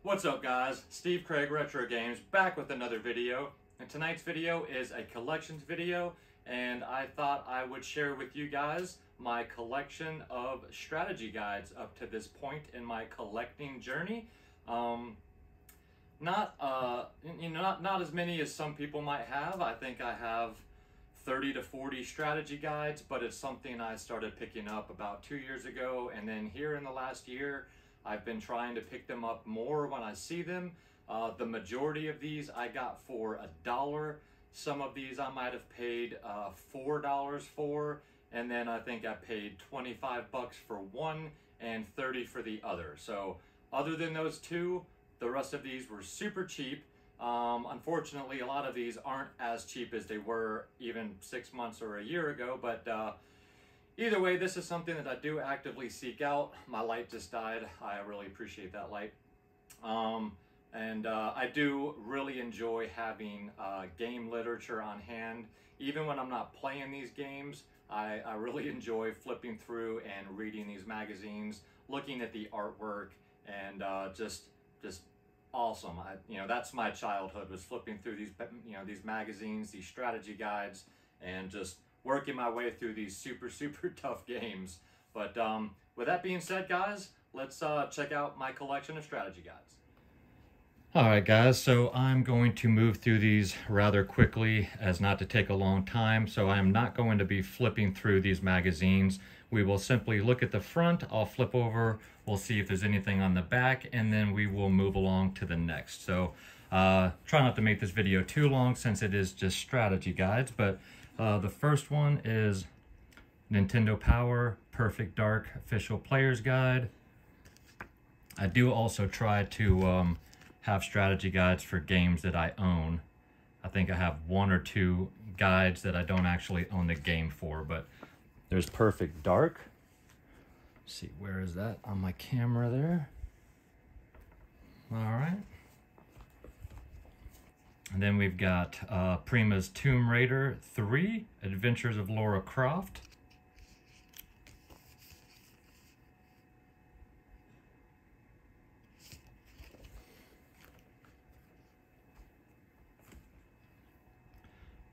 What's up guys, Steve Craig Retro Games back with another video, and tonight's video is a collections video, and I thought I would share with you guys my collection of strategy guides up to this point in my collecting journey. Not as many as some people might have. I think I have 30 to 40 strategy guides, but it's something I started picking up about 2 years ago, and then here in the last year I've been trying to pick them up more when I see them. The majority of these I got for $1. Some of these I might have paid $4 for, and then I think I paid 25 bucks for one and 30 for the other. So other than those two, the rest of these were super cheap. Unfortunately, a lot of these aren't as cheap as they were even 6 months or a year ago, but either way, this is something that I do actively seek out. My light just died. I really appreciate that light. I do really enjoy having game literature on hand. Even when I'm not playing these games, I really enjoy flipping through and reading these magazines, looking at the artwork, and just awesome. That's my childhood, was flipping through these these magazines, these strategy guides, and just working my way through these super tough games. But with that being said, guys, let's check out my collection of strategy guides. Alright guys, so I'm going to move through these rather quickly as not to take a long time, so I'm not going to be flipping through these magazines. We will simply look at the front, I'll flip over, we'll see if there's anything on the back, and then we will move along to the next. So try not to make this video too long since it is just strategy guides, but the first one is Nintendo Power Perfect Dark Official Player's Guide. I do also try to have strategy guides for games that I own. I think I have 1 or 2 guides that I don't actually own the game for, but there's Perfect Dark. Let's see, where is that on my camera there? All right. And then we've got Prima's Tomb Raider 3, Adventures of Lara Croft.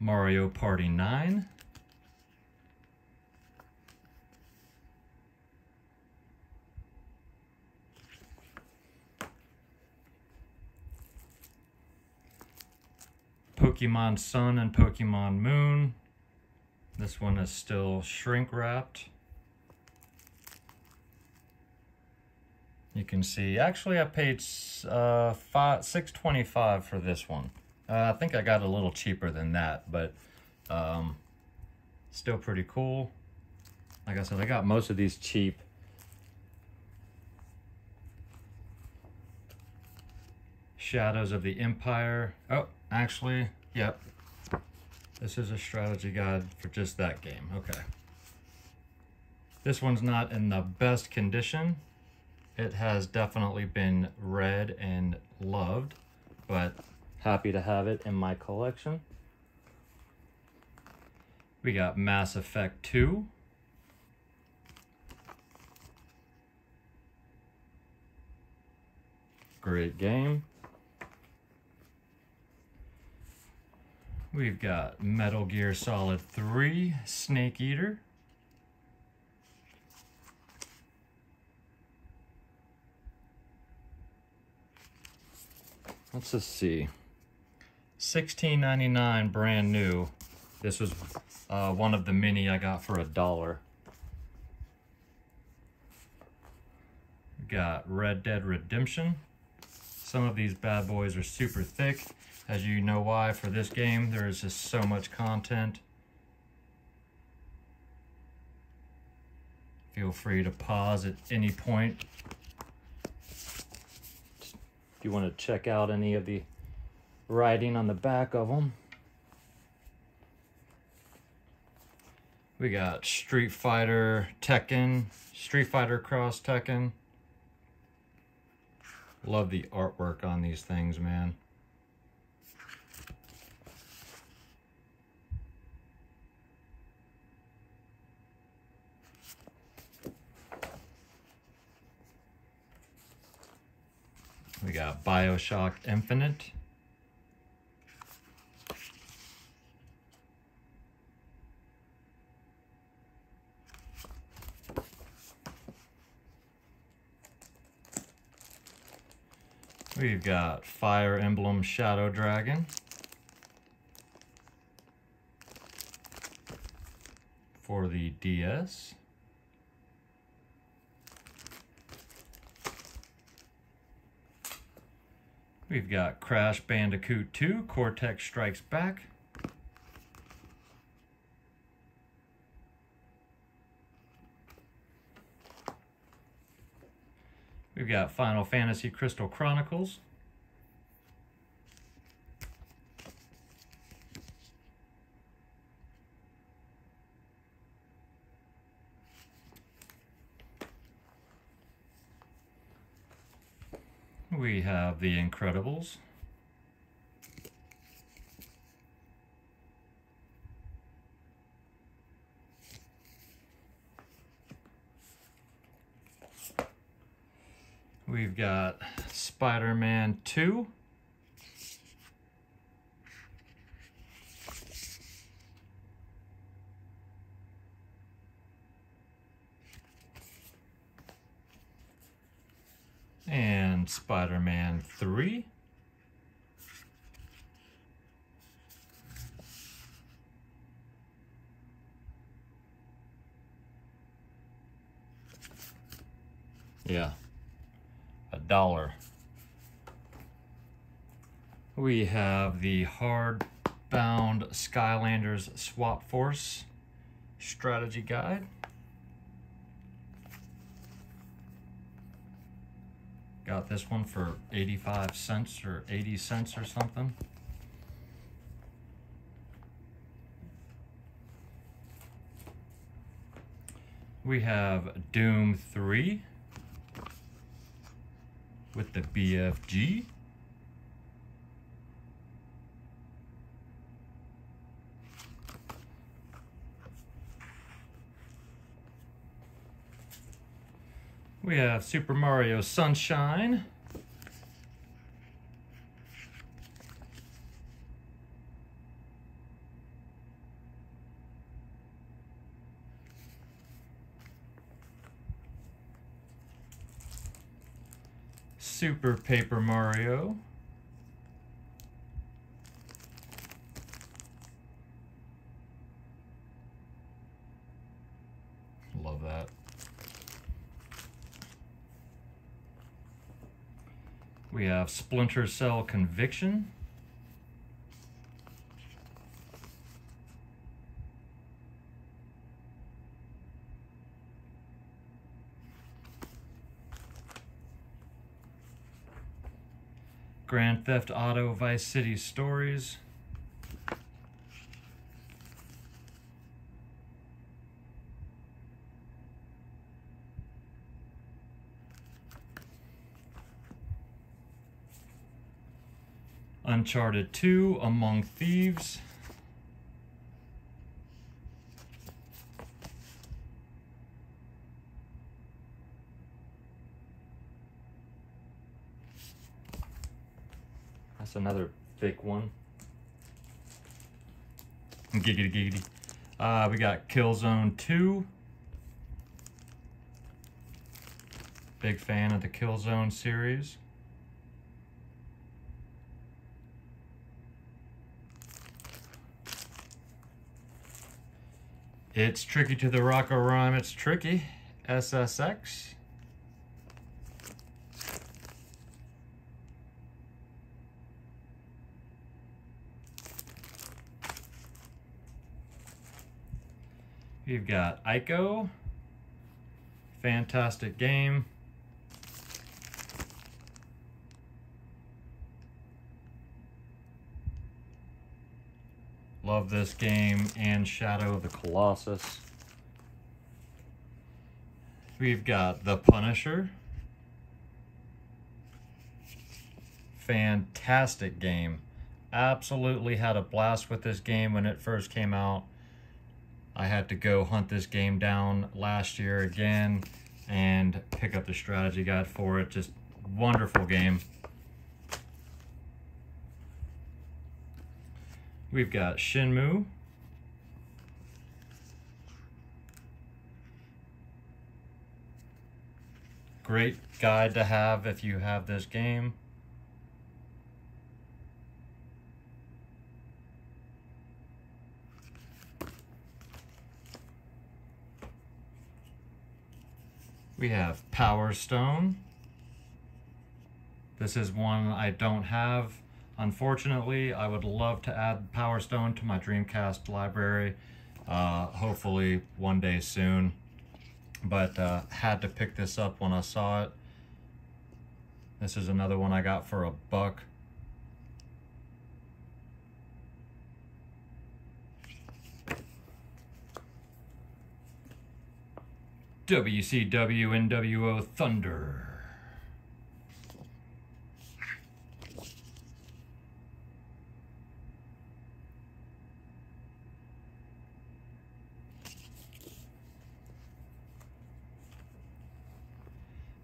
Mario Party 9. Pokemon Sun and Pokemon Moon. This one is still shrink wrapped. You can see, actually I paid $6.25 for this one. I think I got a little cheaper than that, but still pretty cool. Like I said, I got most of these cheap. Shadows of the Empire. Oh, actually, yep. This is a strategy guide for just that game. Okay. This one's not in the best condition. It has definitely been read and loved, but happy to have it in my collection. We got Mass Effect 2. Great game. We've got Metal Gear Solid 3, Snake Eater. Let's just see. $16.99 brand new. This was one of the mini I got for $1. We got Red Dead Redemption. Some of these bad boys are super thick. As you know why, for this game, there is just so much content. Feel free to pause at any point if you want to check out any of the writing on the back of them. We got Street Fighter Tekken, Street Fighter Cross Tekken. Love the artwork on these things, man. We got BioShock Infinite. We've got Fire Emblem Shadow Dragon. For the DS. We've got Crash Bandicoot 2, Cortex Strikes Back. We've got Final Fantasy Crystal Chronicles. We have The Incredibles. We've got Spider-Man 2. And Spider-Man 3. Yeah, $1. We have the hardbound Skylanders Swap Force strategy guide. Got this one for 85 cents or 80 cents or something. We have Doom 3 with the BFG. We have Super Mario Sunshine. Super Paper Mario. Love that. We have Splinter Cell Conviction. Grand Theft Auto Vice City Stories. Uncharted 2, Among Thieves. That's another thick one. Giggity giggity. We got Killzone 2. Big fan of the Killzone series. It's Tricky to the Rock or Rhyme, it's Tricky. SSX. You've got Ico. Fantastic game. Love this game and Shadow of the Colossus. We've got The Punisher. Fantastic game. Absolutely had a blast with this game when it first came out. I had to go hunt this game down last year again and pick up the strategy guide for it. Just wonderful game. We've got Shenmue. Great guide to have if you have this game. We have Power Stone. This is one I don't have. Unfortunately, I would love to add Power Stone to my Dreamcast library, hopefully one day soon. But had to pick this up when I saw it. This is another one I got for $1. WCW NWO Thunder.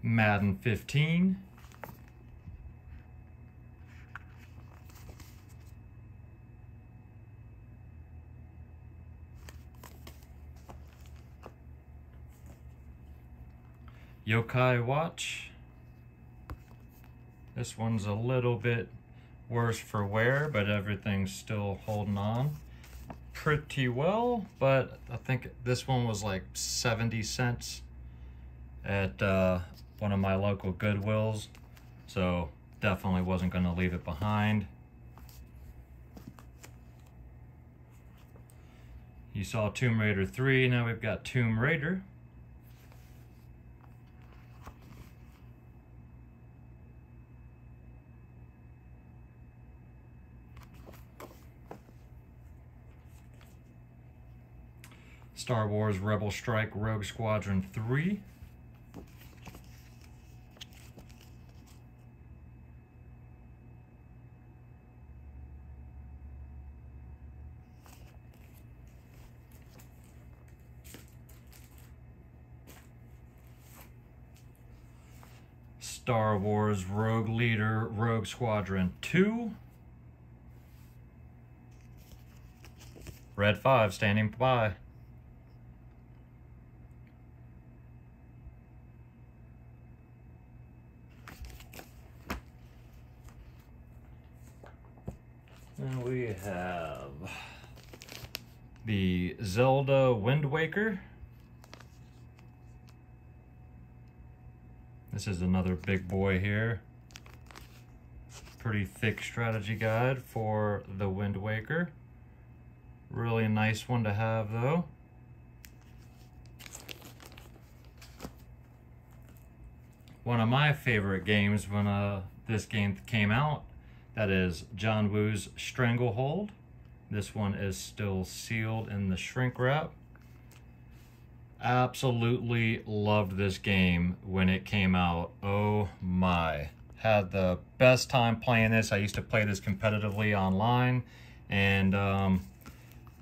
Madden 15. Yokai Watch. This one's a little bit worse for wear, but everything's still holding on pretty well. But I think this one was like 70 cents at one of my local Goodwills, so definitely wasn't going to leave it behind. You saw Tomb Raider 3, now we've got Tomb Raider. Star Wars Rebel Strike Rogue Squadron 3. Star Wars Rogue Leader Rogue Squadron 2. Red 5 standing by. And we have the Zelda Wind Waker. This is another big boy here. Pretty thick strategy guide for the Wind Waker. Really nice one to have though. One of my favorite games when this game came out, that is John Woo's Stranglehold. This one is still sealed in the shrink wrap. Absolutely loved this game when it came out. Oh my. Had the best time playing this. I used to play this competitively online. And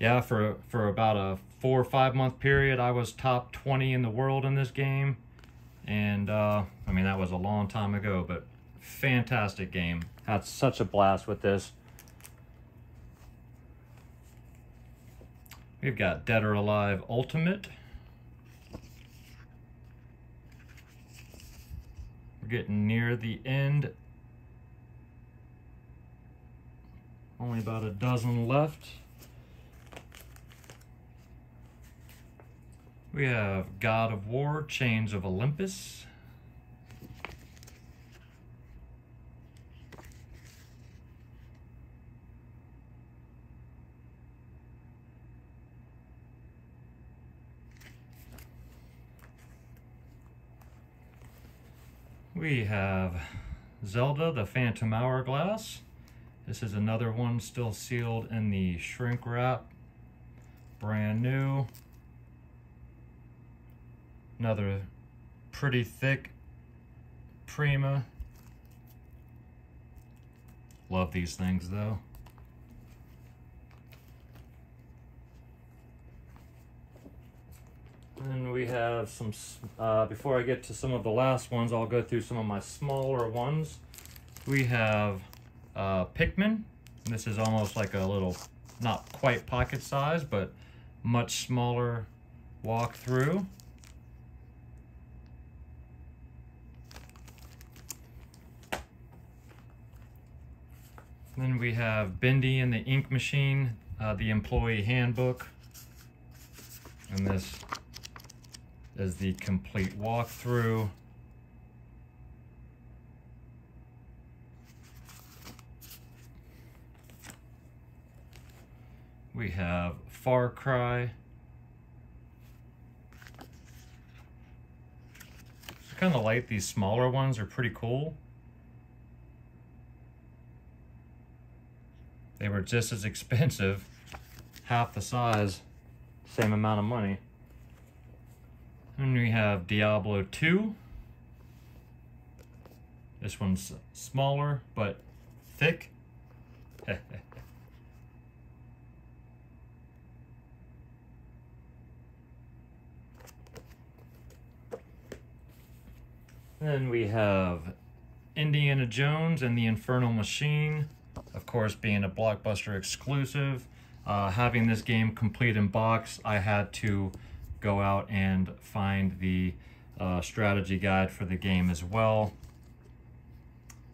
yeah, for about a 4 or 5 month period, I was top 20 in the world in this game. And I mean, that was a long time ago, but fantastic game. Had such a blast with this. We've got Dead or Alive Ultimate. We're getting near the end. Only about a dozen left. We have God of War, Chains of Olympus. We have Zelda, the Phantom Hourglass. This is another one still sealed in the shrink wrap. Brand new. Another pretty thick Prima. Love these things though. And we have some, before I get to some of the last ones, I'll go through some of my smaller ones. We have Pikmin. This is almost like a little not quite pocket size, but much smaller walkthrough. Then we have Bendy and the Ink Machine, the employee handbook. And this is the complete walkthrough. We have Far Cry. I kind of like these smaller ones, are pretty cool. They were just as expensive, half the size, same amount of money. And we have Diablo 2. This one's smaller, but thick. Then we have Indiana Jones and the Infernal Machine, of course being a Blockbuster exclusive. Having this game complete in box, I had to go out and find the strategy guide for the game as well.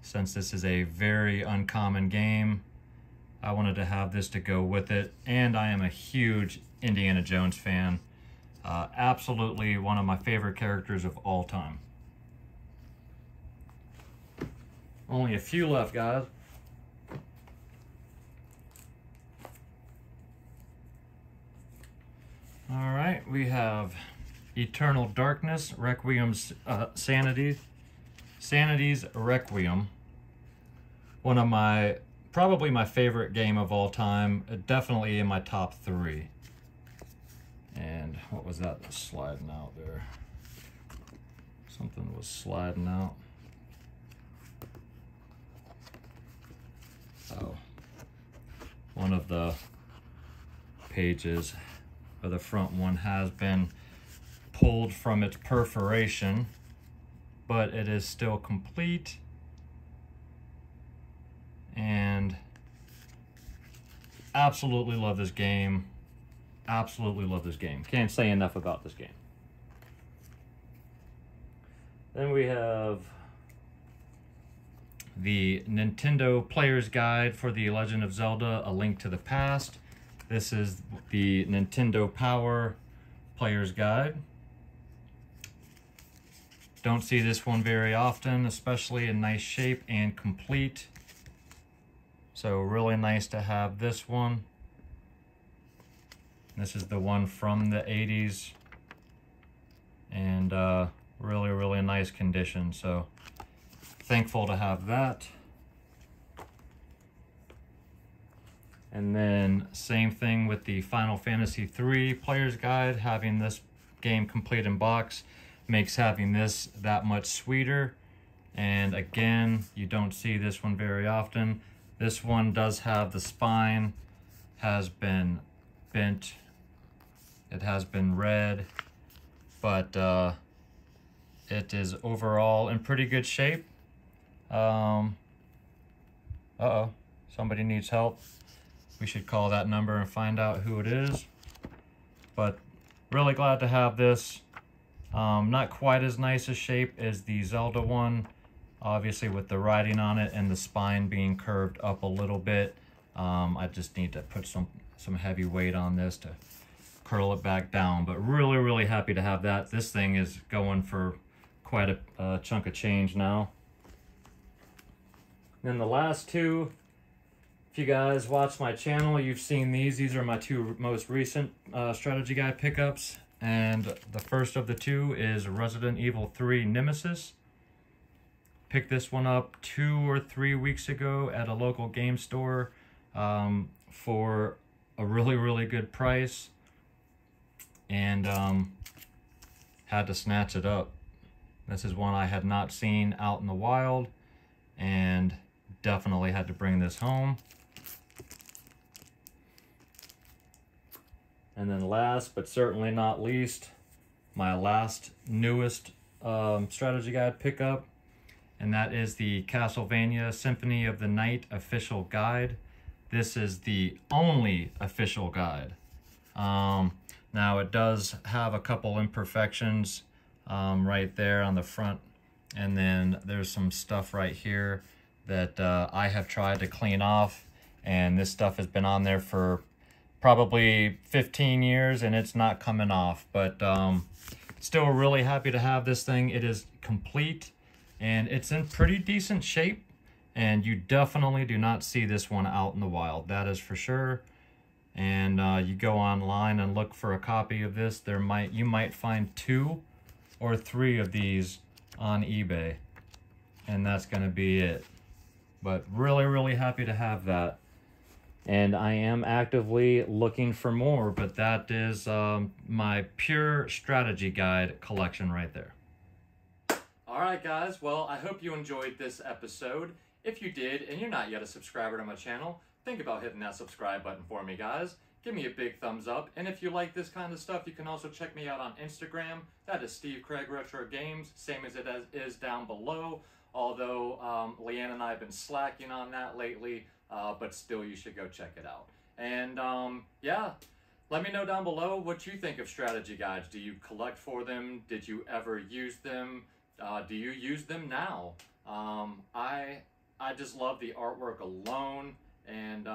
Since this is a very uncommon game, I wanted to have this to go with it, and I am a huge Indiana Jones fan. Absolutely one of my favorite characters of all time. Only a few left, guys. All right, we have Eternal Darkness, Requiems, Sanity's Requiem. One of probably my favorite game of all time, definitely in my top 3. And what was that that's sliding out there? Something was sliding out. Oh, one of the pages, or the front one, has been pulled from its perforation, but it is still complete. And absolutely love this game. Absolutely love this game. Can't say enough about this game. Then we have the Nintendo Player's Guide for The Legend of Zelda: A Link to the Past. This is the Nintendo Power Player's Guide. Don't see this one very often, especially in nice shape and complete. So really nice to have this one. This is the one from the 80s. And really, really nice condition. So thankful to have that. And then same thing with the Final Fantasy III Player's Guide. Having this game complete in box makes having this that much sweeter. And again, you don't see this one very often. This one does have the spine, has been bent, it has been read, but it is overall in pretty good shape. Uh-oh, somebody needs help. We should call that number and find out who it is. But really glad to have this. Not quite as nice a shape as the Zelda one, obviously with the writing on it and the spine being curved up a little bit. I just need to put some heavy weight on this to curl it back down, but really, really happy to have that. This thing is going for quite a chunk of change now. Then the last two, if you guys watch my channel, you've seen these. These are my two most recent strategy guide pickups. And the first of the two is Resident Evil 3 Nemesis. Picked this one up 2 or 3 weeks ago at a local game store for a really, really good price. And had to snatch it up. This is one I had not seen out in the wild, and definitely had to bring this home. And then last, but certainly not least, my last newest strategy guide pickup, and that is the Castlevania Symphony of the Night official guide. this is the only official guide. Now it does have a couple imperfections right there on the front, and then there's some stuff right here that I have tried to clean off, and this stuff has been on there for probably 15 years and it's not coming off, but still really happy to have this thing. It is complete and it's in pretty decent shape, and you definitely do not see this one out in the wild, that is for sure. And you go online and look for a copy of this, you might find 2 or 3 of these on eBay, and that's gonna be it. But really happy to have that, and I am actively looking for more, but that is my pure strategy guide collection right there. All right guys, well, I hope you enjoyed this episode. If you did and you're not yet a subscriber to my channel, think about hitting that subscribe button for me, guys. Give me a big thumbs up, and if you like this kind of stuff, you can also check me out on Instagram. That is Steve Craig Retro Games, same as it is down below, although Leanne and I have been slacking on that lately, but still you should go check it out. And yeah, let me know down below what you think of strategy guides. Do you collect for them? Did you ever use them? Do you use them now? I just love the artwork alone. And,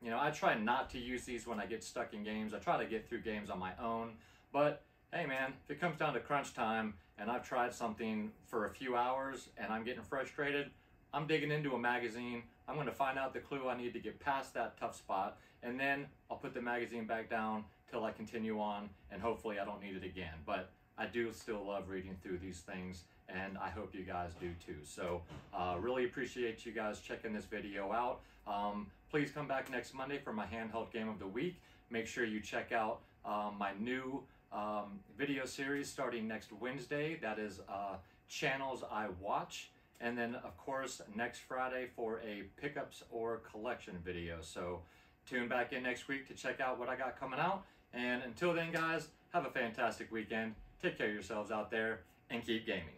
you know, I try not to use these when I get stuck in games. I try to get through games on my own. But, hey man, if it comes down to crunch time and I've tried something for a few hours and I'm getting frustrated, I'm digging into a magazine. I'm going to find out the clue I need to get past that tough spot. And then I'll put the magazine back down till I continue on, and hopefully I don't need it again. But I do still love reading through these things, and I hope you guys do too. So really appreciate you guys checking this video out. Please come back next Monday for my handheld game of the week. Make sure you check out my new video series starting next Wednesday. That is Channels I Watch. And then of course next Friday for a pickups or collection video. So tune back in next week to check out what I got coming out. And until then guys, have a fantastic weekend. Take care of yourselves out there and keep gaming.